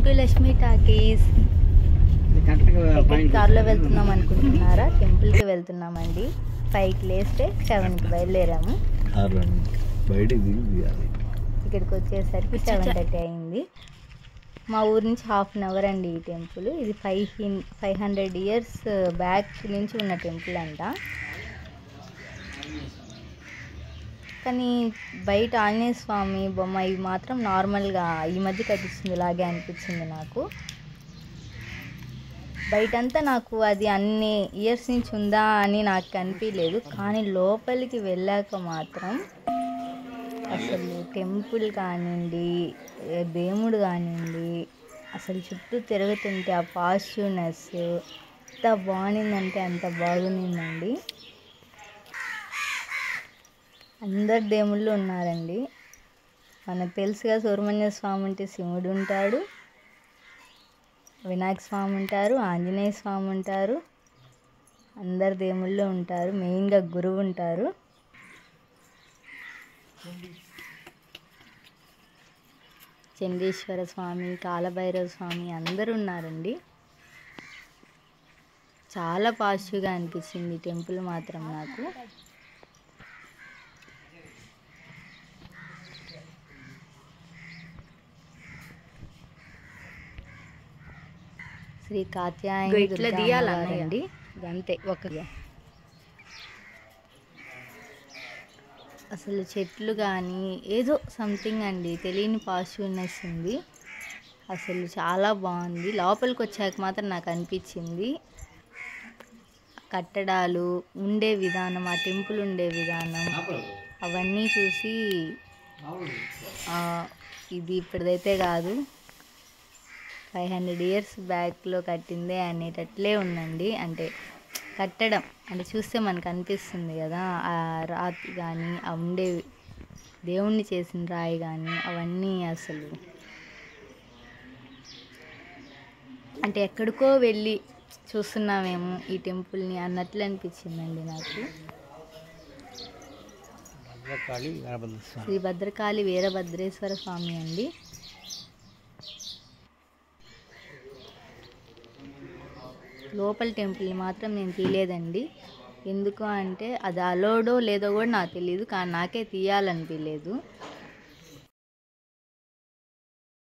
Welcome to Lakshmi talkies. కార్లో వెళ్తున్నాం అనుకుంటున్నారా? టెంపుల్కి వెళ్తున్నామండి. 5కి లేస్తే 7కి బయలుదేరాము. ఇక్కడికి వచ్చేసరికి 7:30 అయింది. మా ఊరి నుంచి ½ అన్ అవర్ అండి ఈ టెంపుల్. ఇది 500 ఇయర్స్ బ్యాక్ నుంచి ఉన్న టెంపుల్ అంట. కానీ బయట ఆంజనేయ స్వామి బొమ్మ ఇవి మాత్రం నార్మల్గా ఈ మధ్య కట్టిస్తుంది లాగే అనిపించింది నాకు. బయటంతా నాకు అది అన్ని ఇయర్స్ నుంచి ఉందా అని నాకు కనిపించలేదు. కానీ లోపలికి వెళ్ళాక మాత్రం అసలు టెంపుల్ కానివ్వండి, దేవుడు కానివ్వండి, అసలు చుట్టూ తిరుగుతుంటే ఆ పాజిటివ్నెస్ ఎంత బాగుందంటే అంత బాగుందండి. అందరు దేవుళ్ళు ఉన్నారండి. మనకు తెలుసుగా, సుబ్రహ్మణ్య స్వామి అంటే శివుడు ఉంటాడు, వినాయక స్వామి ఉంటారు, ఆంజనేయ స్వామి ఉంటారు, అందరు దేవుళ్ళు ఉంటారు. మెయిన్గా గురువు ఉంటారు. చండీశ్వర స్వామి, కాలభైరవ స్వామి అందరూ ఉన్నారండి. చాలా పాజిటివ్గా అనిపించింది టెంపుల్ మాత్రం నాకు. శ్రీ కాత్యాయని దుర్గాండి. అంతే ఒక అసలు చెట్లు కానీ ఏదో సంథింగ్ అండి, తెలియని పాజిటివ్నెస్ ఉంది. అసలు చాలా బాగుంది. లోపలికి వచ్చాక మాత్రం నాకు అనిపించింది కట్టడాలు ఉండే విధానం, ఆ టెంపుల్ ఉండే విధానం అవన్నీ చూసి ఇది ఇప్పటిదైతే కాదు, 500 ఇయర్స్ బ్యాక్లో కట్టిందే అనేటట్లే ఉందండి. అంటే కట్టడం అంటే చూస్తే మనకు అనిపిస్తుంది కదా, ఆ రాతి కానీ ఆ ఉండే దేవుణ్ణి చేసిన రాయి కానీ అవన్నీ అసలు అంటే ఎక్కడికో వెళ్ళి చూస్తున్నామేమో ఈ టెంపుల్ని అన్నట్లు అనిపించిందండి నాకు. శ్రీ భద్రకాళి వీరభద్రేశ్వర స్వామి అండి. లోపల టెంపుల్ని మాత్రం నేను తీయలేదండి. ఎందుకు అంటే అది అలోడో లేదో కూడా నాకు తెలియదు, కానీ నాకే తీయాలనిపించలేదు.